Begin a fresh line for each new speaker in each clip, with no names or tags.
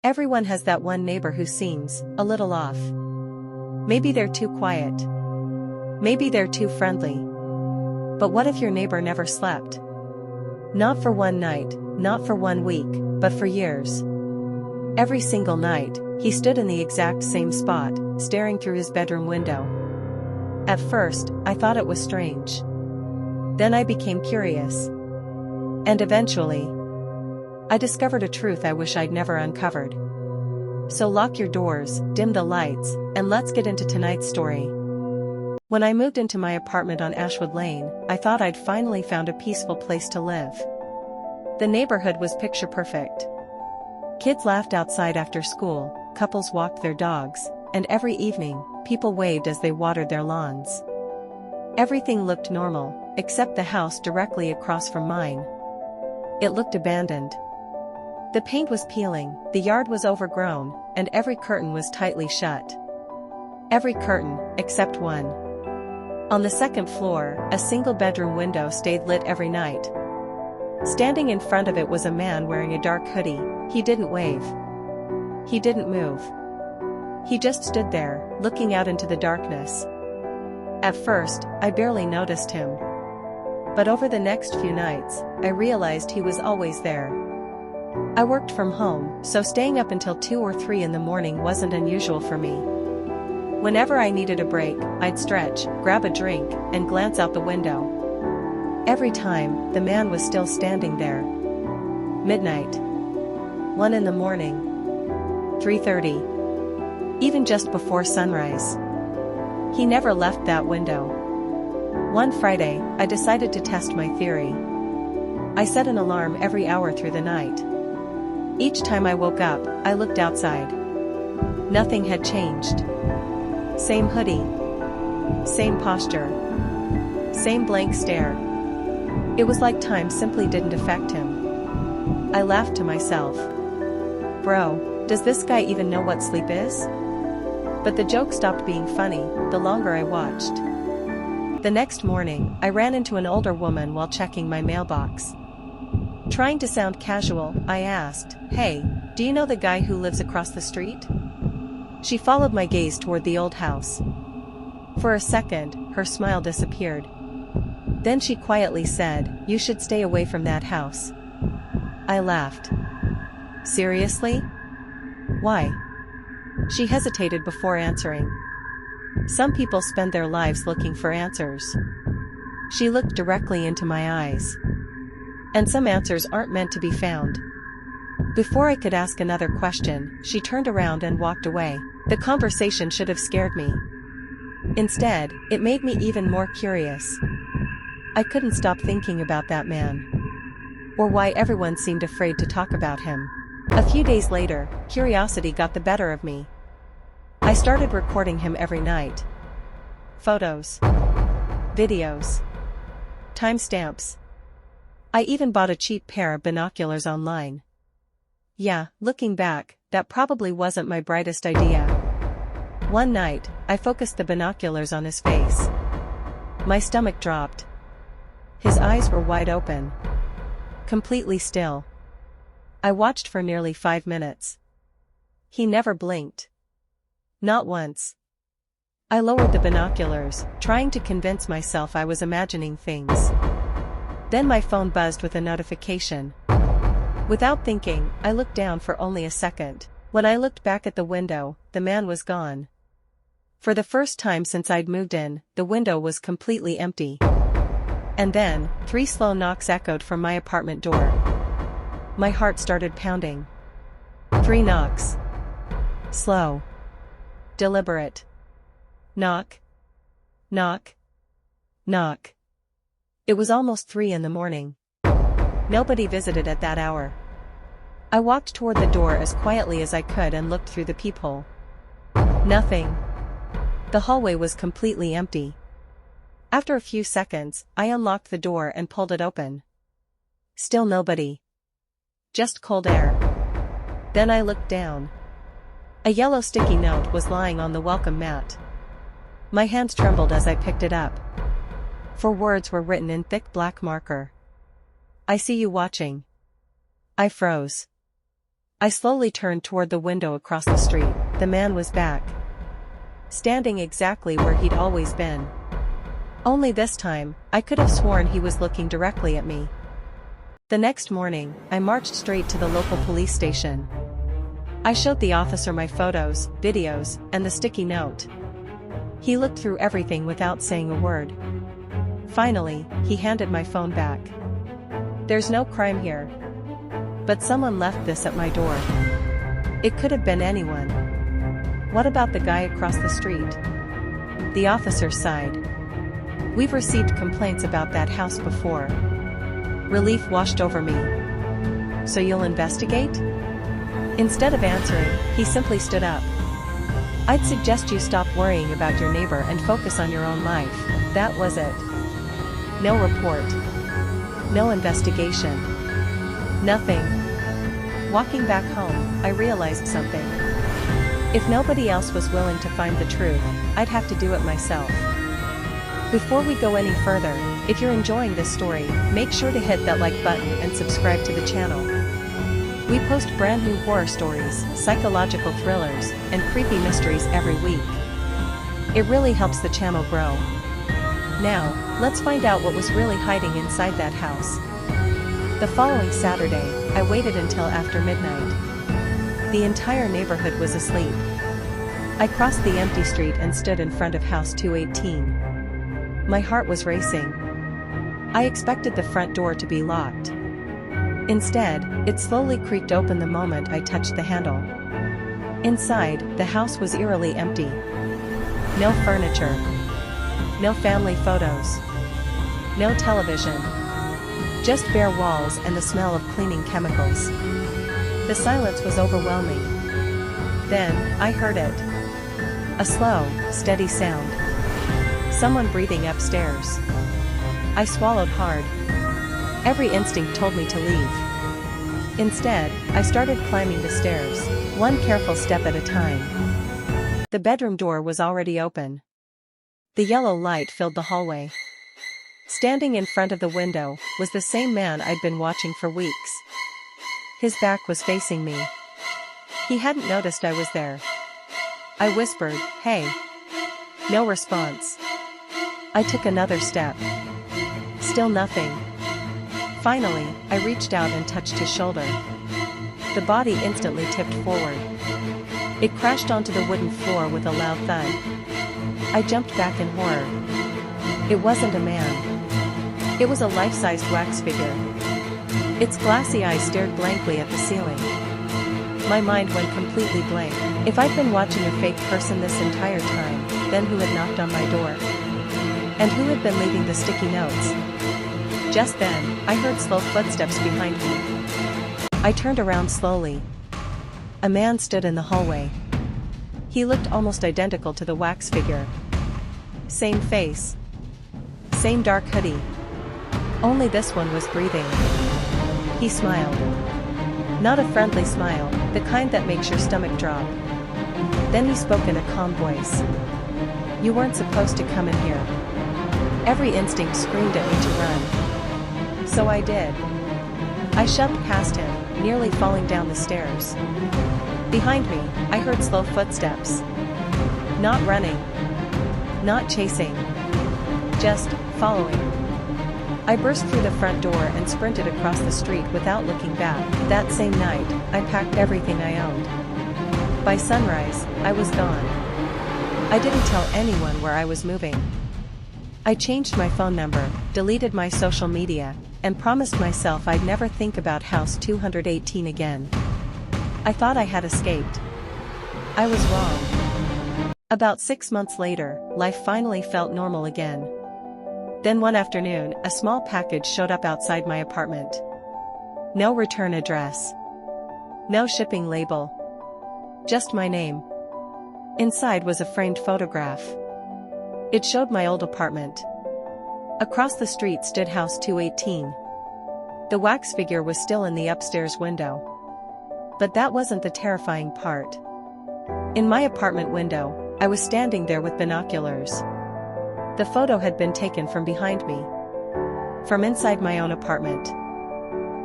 Everyone has that one neighbor who seems a little off. Maybe they're too quiet. Maybe they're too friendly. But what if your neighbor never slept? Not for one night, not for 1 week, but for years. Every single night, he stood in the exact same spot, staring through his bedroom window. At first, I thought it was strange. Then I became curious. And eventually, I discovered a truth I wish I'd never uncovered. So lock your doors, dim the lights, and let's get into tonight's story. When I moved into my apartment on Ashwood Lane, I thought I'd finally found a peaceful place to live. The neighborhood was picture perfect. Kids laughed outside after school, couples walked their dogs, and every evening, people waved as they watered their lawns. Everything looked normal, except the house directly across from mine. It looked abandoned. The paint was peeling, the yard was overgrown, and every curtain was tightly shut. Every curtain, except one. On the second floor, a single bedroom window stayed lit every night. Standing in front of it was a man wearing a dark hoodie. He didn't wave. He didn't move. He just stood there, looking out into the darkness. At first, I barely noticed him. But over the next few nights, I realized he was always there. I worked from home, so staying up until 2 or 3 in the morning wasn't unusual for me. Whenever I needed a break, I'd stretch, grab a drink, and glance out the window. Every time, the man was still standing there. Midnight. 1 in the morning. 3:30. Even just before sunrise. He never left that window. One Friday, I decided to test my theory. I set an alarm every hour through the night. Each time I woke up, I looked outside. Nothing had changed. Same hoodie. Same posture. Same blank stare. It was like time simply didn't affect him. I laughed to myself. Bro, does this guy even know what sleep is? But the joke stopped being funny, the longer I watched. The next morning, I ran into an older woman while checking my mailbox. Trying to sound casual, I asked, "Hey, do you know the guy who lives across the street?" She followed my gaze toward the old house. For a second, her smile disappeared. Then she quietly said, "You should stay away from that house." I laughed. Seriously? Why? She hesitated before answering. Some people spend their lives looking for answers. She looked directly into my eyes. And some answers aren't meant to be found. Before I could ask another question, she turned around and walked away. The conversation should have scared me. Instead, it made me even more curious. I couldn't stop thinking about that man. Or why everyone seemed afraid to talk about him. A few days later, curiosity got the better of me. I started recording him every night. Photos. Videos. Timestamps. I even bought a cheap pair of binoculars online. Yeah, looking back, that probably wasn't my brightest idea. One night, I focused the binoculars on his face. My stomach dropped. His eyes were wide open. Completely still. I watched for nearly 5 minutes. He never blinked. Not once. I lowered the binoculars, trying to convince myself I was imagining things. Then my phone buzzed with a notification. Without thinking, I looked down for only a second. When I looked back at the window, the man was gone. For the first time since I'd moved in, the window was completely empty. And then, 3 slow knocks echoed from my apartment door. My heart started pounding. 3 knocks. Slow. Deliberate. Knock. Knock. Knock. It was almost 3 in the morning. Nobody visited at that hour. I walked toward the door as quietly as I could and looked through the peephole. Nothing. The hallway was completely empty. After a few seconds, I unlocked the door and pulled it open. Still nobody. Just cold air. Then I looked down. A yellow sticky note was lying on the welcome mat. My hands trembled as I picked it up. 4 words were written in thick black marker. "I see you watching." I froze. I slowly turned toward the window across the street. The man was back, standing exactly where he'd always been. Only this time, I could have sworn he was looking directly at me. The next morning, I marched straight to the local police station. I showed the officer my photos, videos, and the sticky note. He looked through everything without saying a word. Finally, he handed my phone back. "There's no crime here. But someone left this at my door." It could have been anyone. "What about the guy across the street?" The officer sighed. "We've received complaints about that house before." Relief washed over me. "So you'll investigate?" Instead of answering, he simply stood up. "I'd suggest you stop worrying about your neighbor and focus on your own life." That was it. No report. No investigation. Nothing. Walking back home, I realized something. If nobody else was willing to find the truth, I'd have to do it myself. Before we go any further, if you're enjoying this story, make sure to hit that like button and subscribe to the channel. We post brand new horror stories, psychological thrillers, and creepy mysteries every week. It really helps the channel grow. Now, let's find out what was really hiding inside that house. The following Saturday, I waited until after midnight. The entire neighborhood was asleep. I crossed the empty street and stood in front of house 218. My heart was racing. I expected the front door to be locked. Instead, it slowly creaked open the moment I touched the handle. Inside, the house was eerily empty. No furniture. No family photos. No television. Just bare walls and the smell of cleaning chemicals. The silence was overwhelming. Then, I heard it. A slow, steady sound. Someone breathing upstairs. I swallowed hard. Every instinct told me to leave. Instead, I started climbing the stairs, one careful step at a time. The bedroom door was already open. The yellow light filled the hallway. Standing in front of the window was the same man I'd been watching for weeks. His back was facing me. He hadn't noticed I was there. I whispered, "Hey." No response. I took another step. Still nothing. Finally, I reached out and touched his shoulder. The body instantly tipped forward. It crashed onto the wooden floor with a loud thud. I jumped back in horror. It wasn't a man. It was a life-sized wax figure. Its glassy eyes stared blankly at the ceiling. My mind went completely blank. If I'd been watching a fake person this entire time, then who had knocked on my door? And who had been leaving the sticky notes? Just then, I heard slow footsteps behind me. I turned around slowly. A man stood in the hallway. He looked almost identical to the wax figure. Same face. Same dark hoodie. Only this one was breathing. He smiled. Not a friendly smile, the kind that makes your stomach drop. Then he spoke in a calm voice. "You weren't supposed to come in here." Every instinct screamed at me to run. So I did. I shoved past him, nearly falling down the stairs. Behind me, I heard slow footsteps. Not running. Not chasing. Just following. I burst through the front door and sprinted across the street without looking back. That same night, I packed everything I owned. By sunrise, I was gone. I didn't tell anyone where I was moving. I changed my phone number, deleted my social media, and promised myself I'd never think about house 218 again. I thought I had escaped. I was wrong. About 6 months later, life finally felt normal again. Then one afternoon, a small package showed up outside my apartment. No return address. No shipping label. Just my name. Inside was a framed photograph. It showed my old apartment. Across the street stood house 218. The wax figure was still in the upstairs window. But that wasn't the terrifying part. In my apartment window, I was standing there with binoculars. The photo had been taken from behind me. From inside my own apartment.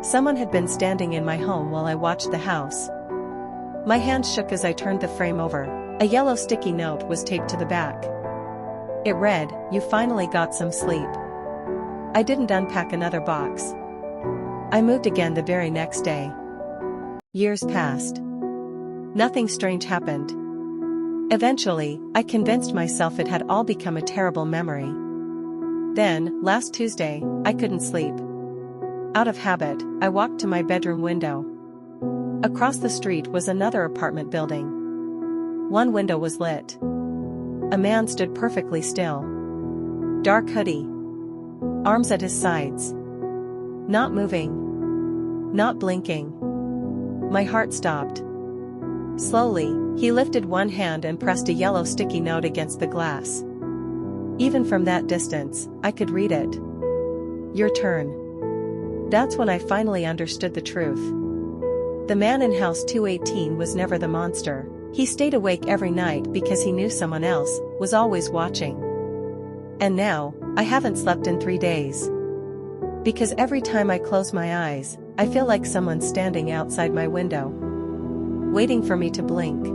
Someone had been standing in my home while I watched the house, My hand shook as I turned the frame over. A yellow sticky note was taped to the back. It read, "You finally got some sleep." I didn't unpack another box. I moved again the very next day. Years passed. Nothing strange happened. Eventually, I convinced myself it had all become a terrible memory. Then, last Tuesday, I couldn't sleep. Out of habit, I walked to my bedroom window. Across the street was another apartment building. One window was lit. A man stood perfectly still. Dark hoodie. Arms at his sides. Not moving. Not blinking. My heart stopped. Slowly, he lifted one hand and pressed a yellow sticky note against the glass. Even from that distance, I could read it. "Your turn." That's when I finally understood the truth. The man in house 218 was never the monster. He stayed awake every night because he knew someone else was always watching. And now, I haven't slept in 3 days. Because every time I close my eyes, I feel like someone's standing outside my window, waiting for me to blink.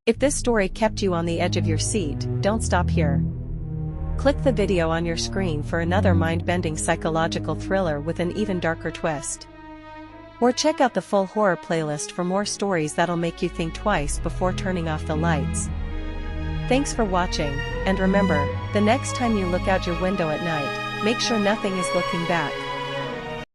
If this story kept you on the edge of your seat, don't stop here. Click the video on your screen for another mind-bending psychological thriller with an even darker twist. Or check out the full horror playlist for more stories that'll make you think twice before turning off the lights. Thanks for watching, and remember, the next time you look out your window at night, make sure nothing is looking back.